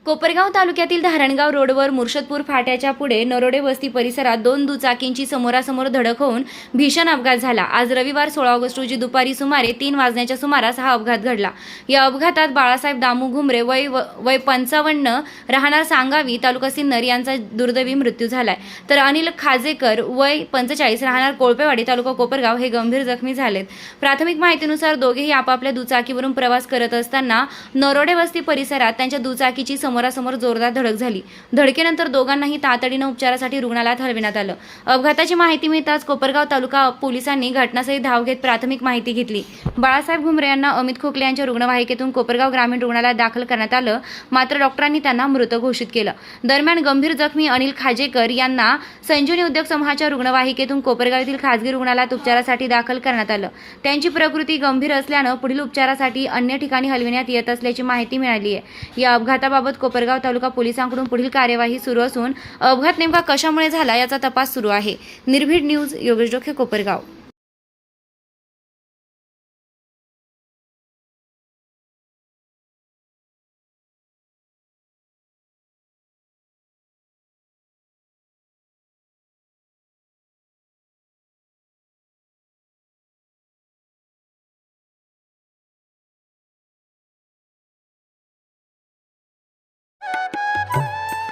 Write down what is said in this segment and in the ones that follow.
कोपरगाव तालुक्यातील धारणगाव रोडवर मुर्शदपूर फाट्याच्या पुढे नरोडे वस्ती परिसरात दोन दुचाकींची समोरासमोर धडक होऊन भीषण अपघात झाला। आज रविवार 16 ऑगस्ट रोजी दुपारी सुमारे 3 वाजण्याच्या सुमारास हा अपघात घडला। या अपघातात बाळासाहेब दामू घुमरे वय 55 राहणार सांगावी तालुका सिन्नर यांचा दुर्दैवी मृत्यू झालाय, तर अनिल खाजेकर वय 45 राहणार कोळपेवाडी तालुका कोपरगाव हे गंभीर जखमी झालेत। प्राथमिक माहितीनुसार दोघेही आपापल्या दुचाकीवरून प्रवास करत असताना नरोडे वस्ती परिसरात त्यांच्या दुचाकीची समोरासमोर जोरदार धडक झाली। धडकेनंतर दोघांनाही तातडीने उपचारासाठी रुग्णालयात हलविण्यात आलं। अपघाताची माहिती मिळताच कोपरगाव तालुका पोलिसांनी घटनास्थळी धाव घेत प्राथमिक माहिती घेतली। बाळासाहेब घुमरे यांना अमित खोकले यांच्या रुग्णवाहिकेतून कोपरगाव ग्रामीण रुग्णालयात दाखल करण्यात आलं, मात्र डॉक्टरांनी त्यांना मृत घोषित केलं। दरम्यान गंभीर जखमी अनिल खाजेकर यांना संजीवनी उद्योग समूहाच्या रुग्णवाहिकेतून कोपरगाव येथील खासगी रुग्णालयात उपचारासाठी दाखल करण्यात आलं। त्यांची प्रकृती गंभीर असल्यानं पुढील उपचारासाठी अन्य ठिकाणी हलविण्यात येत असल्याची माहिती मिळाली आहे। या अपघाताबाबत कोपरगाव तालुका पोलिसांकडून पुढील कार्यवाही सुरू असून अपघात नेमका कशामुळे झाला याचा तपास सुरू आहे। निर्भीड न्यूज, योगेश डोके, कोपरगाव।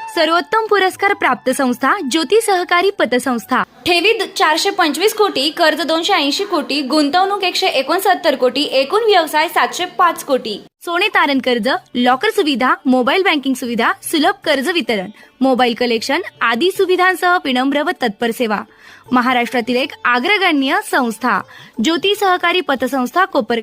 सर्वोत्तम पुरस्कार प्राप्त संस्था ज्योती सहकारी पतसंस्था। ठेवी 425 कोटी, कर्ज 280 कोटी, गुंतवणूक 169 कोटी, एकूण व्यवसाय 705 कोटी। सोने तारण कर्ज, लॉकर सुविधा, मोबाईल बँकिंग सुविधा, सुलभ कर्ज वितरण, मोबाईल कलेक्शन आदी सुविधांसह विनम्र व तत्पर सेवा। महाराष्ट्रातील एक अग्रगण्य संस्था ज्योती सहकारी पतसंस्था कोपर।